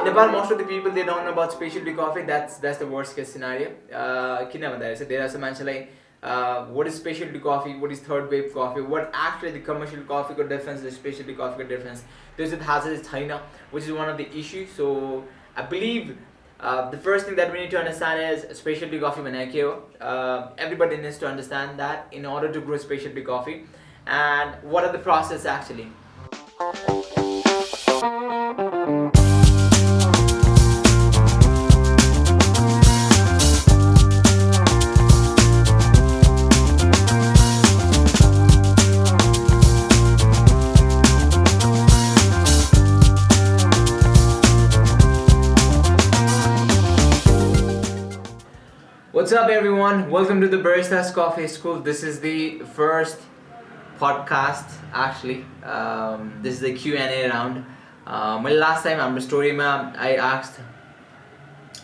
Nepal, most of the people they don't know about specialty coffee. That's the worst case scenario. There are some mention like what is specialty coffee, what is third wave coffee, what actually the commercial coffee got difference, the specialty coffee got difference. There's it has is China, which is one of the issues. So I believe the first thing that we need to understand is specialty coffee manakyo. Everybody needs to understand that in order to grow specialty coffee, and what are the process actually. What's up everyone, welcome to the Barista's Coffee School. This is the first podcast actually. This is the Q&A round. My last time I'm story ma'am, I asked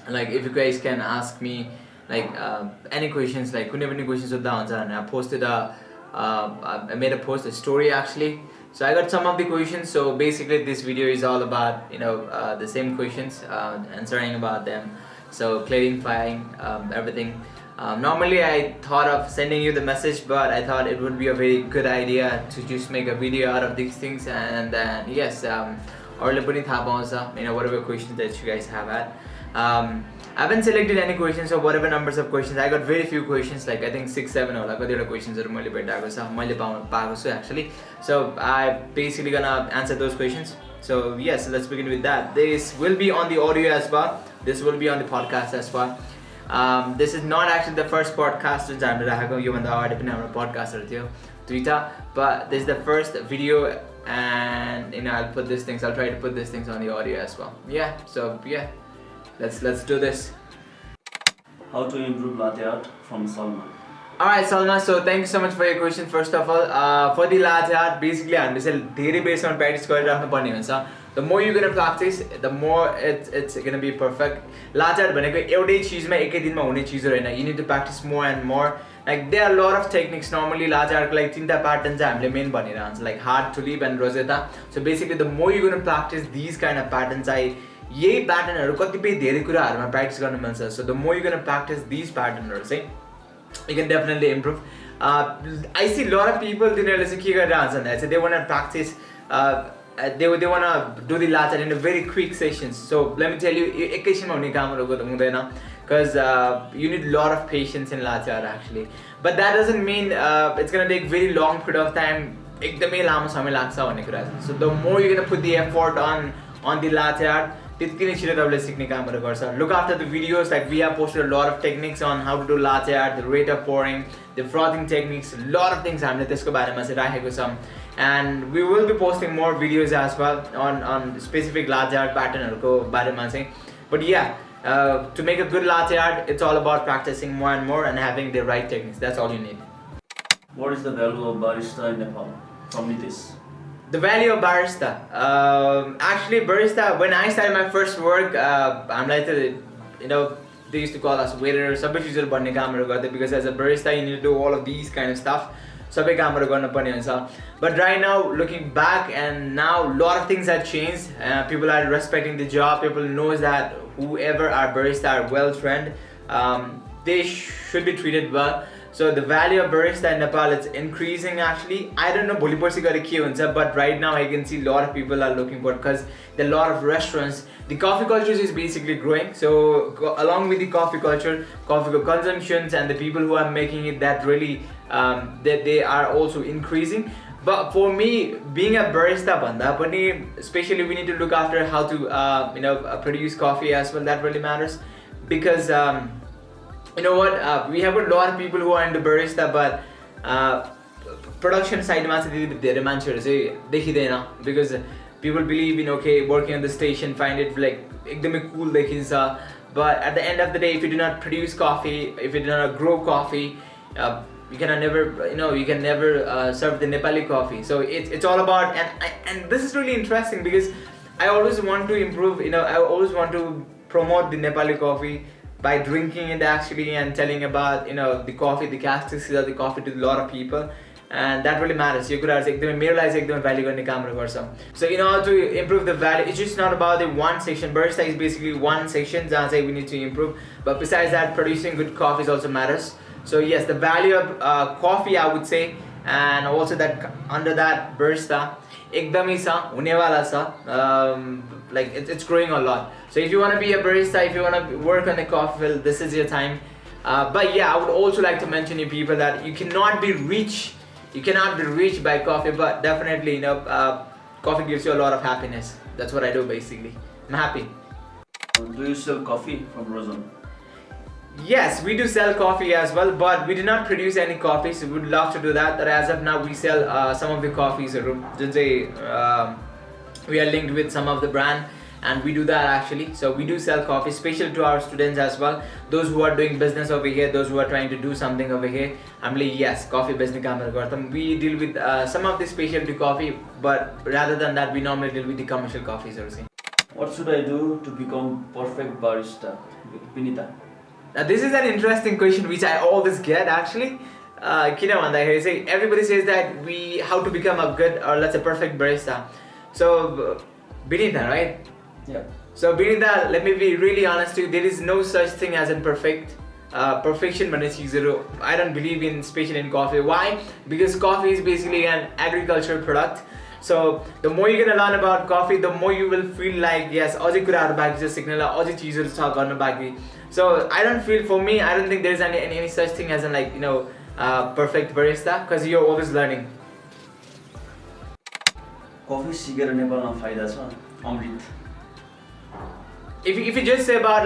like if you guys can ask me like any questions, like any questions with the answer, and I posted I made a post, a story actually. So I got some of the questions. So basically this video is all about the same questions, answering about them. So clarifying everything. Normally I thought of sending you the message, but I thought it would be a very good idea to just make a video out of these things, and then yes, whatever questions that you guys have had. I haven't selected any questions, or whatever numbers of questions. I got very few questions, like I think 6-7 or questions actually. So I basically gonna answer those questions. So yes, let's begin with that. This will be on the audio as well. This will be on the podcast as well. This is not actually the first podcast since I'm podcast, but this is the first video, and I'll put these things. I'll try to put these things on the audio as well. Yeah. So yeah, let's do this. How to improve latte art from Salman? Alright Salma, so thank you so much for your question. First of all, for the latte art, basically I'm very based on practice. The more you're gonna practice, the more it's gonna be perfect. Latte art, you need to practice more and more. Like there are a lot of techniques. Normally latte art like 3 patterns main like hard, tulip and rosetta. So basically the more you're gonna practice these kind of patterns, pattern practice. So the more you're gonna practice these patterns, you can definitely improve. I see a lot of people they want to practice, they want to do the latte in a very quick sessions. So let me tell you, because you need a lot of patience in latte art actually. But that doesn't mean it's gonna take very long period of time. So the more you're gonna put the effort on the latte art, look after the videos. Like we have posted a lot of techniques on how to do latte art, the rate of pouring, the frothing techniques, a lot of things, and we will be posting more videos as well on specific latte art pattern. But yeah, to make a good latte art, it's all about practicing more and more and having the right techniques. That's all you need. What is the value of barista in Nepal? From Nitish. The value of barista. Actually, barista. When I started my first work, I'm like, they used to call us waiters. Because as a barista, you need to do all of these kind of stuff. But right now, looking back, and now a lot of things have changed. People are respecting the job. People knows that whoever are barista are well trained. They should be treated well. So the value of barista in Nepal is increasing actually. I don't know but right now I can see a lot of people are looking for it, because there are a lot of restaurants. The coffee culture is basically growing. So along with the coffee culture, coffee consumptions, and the people who are making it, that really that they are also increasing. But for me, being a barista especially we need to look after how to produce coffee as well. That really matters, because we have a lot of people who are into barista, but production side because people believe in working on the station, find it like cool, but at the end of the day, if you do not produce coffee, if you do not grow coffee, you can never serve the Nepali coffee. So it's all about, and this is really interesting, because I always want to improve, I always want to promote the Nepali coffee by drinking it actually, and telling about the coffee, the characteristics of the coffee to a lot of people. and that really matters. यो कुराहरु चाहिँ एकदमै मेरो लागि चाहिँ एकदमै भ्याल्यु गर्ने कामहरु गर्छ. So in order to improve the value, it's just not about the one section. Barista is basically one section जहाँ चाहिँ we need to improve. But besides that, producing good coffees also matters. So yes, the value of coffee, I would say, and also that under that barista एकदमै छ, हुनेवाला छ. Like it's growing a lot. So if you want to be a barista, if you want to work on the coffee field, this is your time. But yeah, I would also like to mention to people that you cannot be rich. You cannot be rich by coffee, but definitely, coffee gives you a lot of happiness. That's what I do basically. I'm happy. Do you sell coffee from Rossum? Yes, we do sell coffee as well, but we do not produce any coffees. We would love to do that. But as of now, we sell some of the coffees. We are linked with some of the brand, and we do that actually. So we do sell coffee, special to our students as well. Those who are doing business over here, those who are trying to do something over here. I'm like, yes, coffee business. We deal with some of the specialty coffee, but rather than that, we normally deal with the commercial coffees. What should I do to become perfect barista? Vinita. Now this is an interesting question which I always get actually. Everybody says that how to become a good, or let's say perfect barista. So Benita, right? Yeah. So Benita, let me be really honest with you. There is no such thing as imperfect. Perfection, I don't believe in, especially in coffee. Why? Because coffee is basically an agricultural product. So the more you're gonna learn about coffee, the more you will feel like, yes, so I don't feel, for me, I don't think there's any such thing as perfect barista, because you're always learning. Coffee सिकेर नेपालमा फाइदा छ अमृत. If you just say about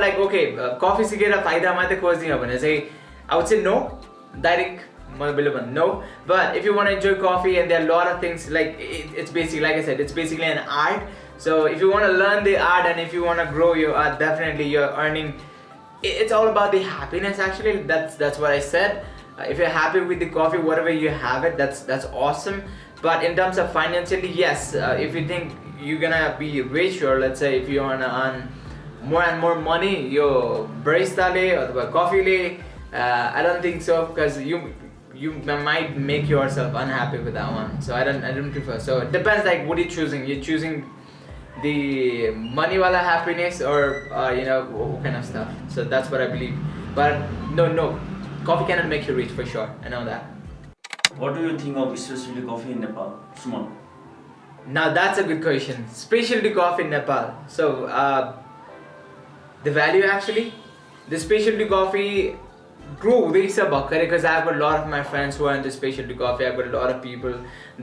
coffee सिकेर फाइदा मात्रै खोज्दियो भने चाहिँ I would say no, direct no. But if you want to enjoy coffee, and there are a lot of things, it's basically, like I said, it's basically an art. So if you want to learn the art, and if you want to grow your art, definitely you're earning. It's all about the happiness actually. That's what I said. If you're happy with the coffee, whatever you have it, that's awesome. But in terms of financially, yes, if you think you're gonna be rich, or let's say if you wanna earn more and more money, your barista or coffee I don't think so, because you might make yourself unhappy with that one. So I don't prefer. So it depends, what you're choosing. You're choosing the money wala happiness, or what kind of stuff. So that's what I believe. But no, coffee cannot make you rich for sure. I know that. What do you think of specialty coffee in Nepal? Suman. Now that's a good question. Specialty coffee in Nepal. So the value actually, the specialty coffee grew because I've got a lot of my friends who are into specialty coffee. I've got a lot of people.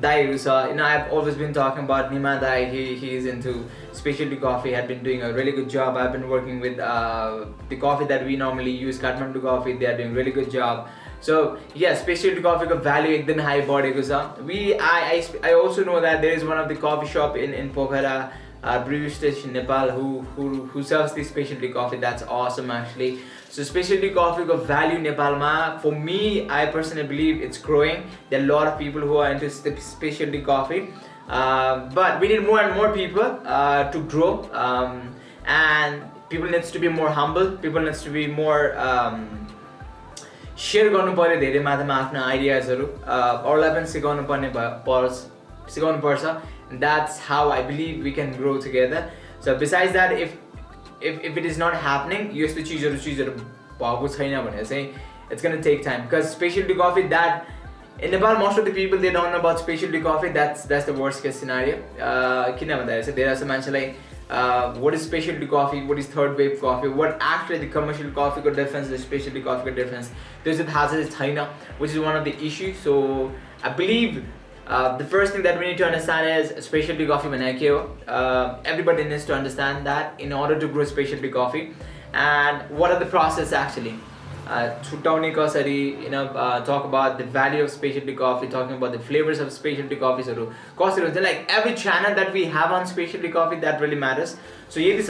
I've always been talking about Nima Dai. He is into specialty coffee. Had been doing a really good job. I've been working with the coffee that we normally use, Kathmandu coffee. They are doing really good job. So yeah, specialty coffee ka value ekdam high body ko cha. I also know that there is one of the coffee shop in Pokhara, brew station Nepal, who serves the specialty coffee. That's awesome actually. So specialty coffee ko value Nepal ma, for me, I personally believe it's growing. There are a lot of people who are into specialty coffee, but we need more and more people to grow, and people needs to be more humble. People needs to be more share गर्नु पर्यो धेरै मात्रामा आफ्नो आइडियाजहरु, अरूलाई पनि सिकाउनु पर्छ. That's how I believe we can grow together. So besides that, if it is not happening, यस्तो चीजहरु भएको छैन भने चाहिँ it's going to take time, because specialty coffee, that in Nepal most of the people, they don't know about specialty coffee. That's the worst case scenario. किन भन्दा चाहिँ धेरै जस्तो मान्छेलाई what is specialty coffee, what is third wave coffee, what actually the commercial coffee ko difference, the specialty coffee ko difference, there's it has it China, which is one of the issues. So I believe the first thing that we need to understand is specialty coffee everybody needs to understand that in order to grow specialty coffee, and what are the process actually. Talk about the value of specialty coffee, talking about the flavors of specialty coffees. Like every channel that we have on specialty coffee, that really matters. So yes,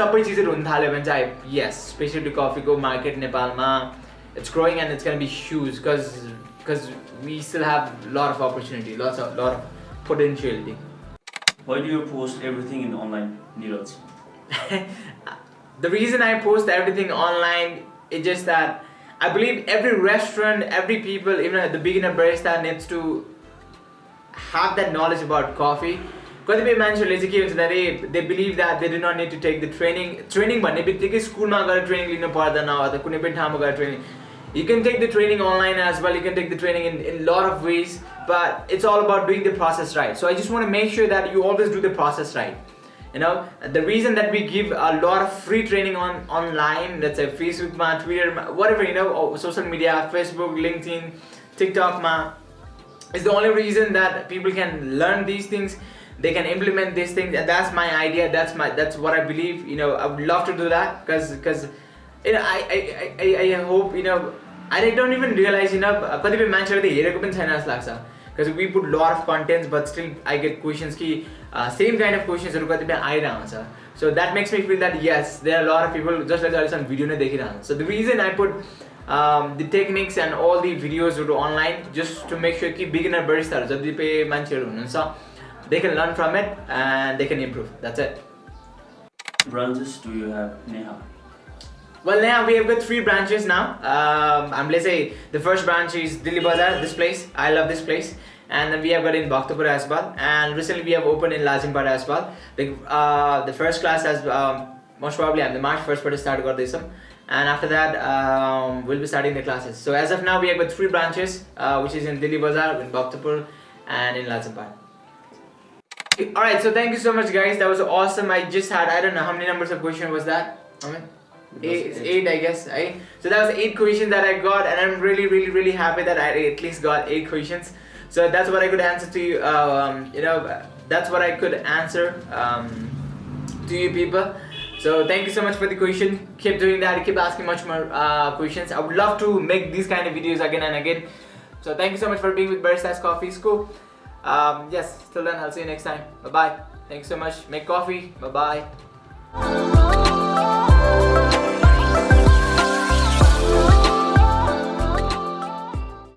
specialty coffee go market Nepal ma, it's growing and it's gonna be huge, because we still have a lot of opportunity, lot of potentiality. Why do you post everything in online, Neeraj? The reason I post everything online is just that I believe every restaurant, every people, even the beginner barista needs to have that knowledge about coffee. They believe that they do not need to take the training but maybe school training training. You can take the training online as well, you can take the training in a lot of ways, but it's all about doing the process right. So I just want to make sure that you always do the process right. The reason that we give a lot of free training online, let's say Facebook, Twitter, whatever, social media, Facebook, LinkedIn, TikTok, is the only reason that people can learn these things, they can implement these things, and that's my idea, that's what I believe. I would love to do that because I hope, I don't even realize, because we put a lot of contents, but still I get questions same kind of questions. So that makes me feel that yes, there are a lot of people just like that on video. So the reason I put the techniques and all the videos online, just to make sure keep beginner baristas, so they can learn from it and they can improve. That's it. Branches do you have, Neha? Well, now we have got 3 branches now. Let's say the first branch is Delhi Bazaar, this place. I love this place. And then we have got in Bhaktapur as well. And recently we have opened in Lazimpara as well. The first class has most probably the March 1st to start got this. And after that we'll be starting the classes. So as of now we have got 3 branches, which is in Delhi Bazaar, in Bhaktapur, and in Lazimpara. Alright, so thank you so much guys. That was awesome. I just had, I don't know how many numbers of question was that? How many? 8 I guess, right? So that was 8 questions that I got, and I'm really happy that I at least got 8 questions. So that's what I could answer to you. That's what I could answer to you people. So thank you so much for the question. Keep doing that. Keep asking much more questions. I would love to make these kind of videos again and again. So thank you so much for being with Barista's Coffee School. Yes, till then I'll see you next time. Bye bye. Thanks so much. Make coffee. Bye bye.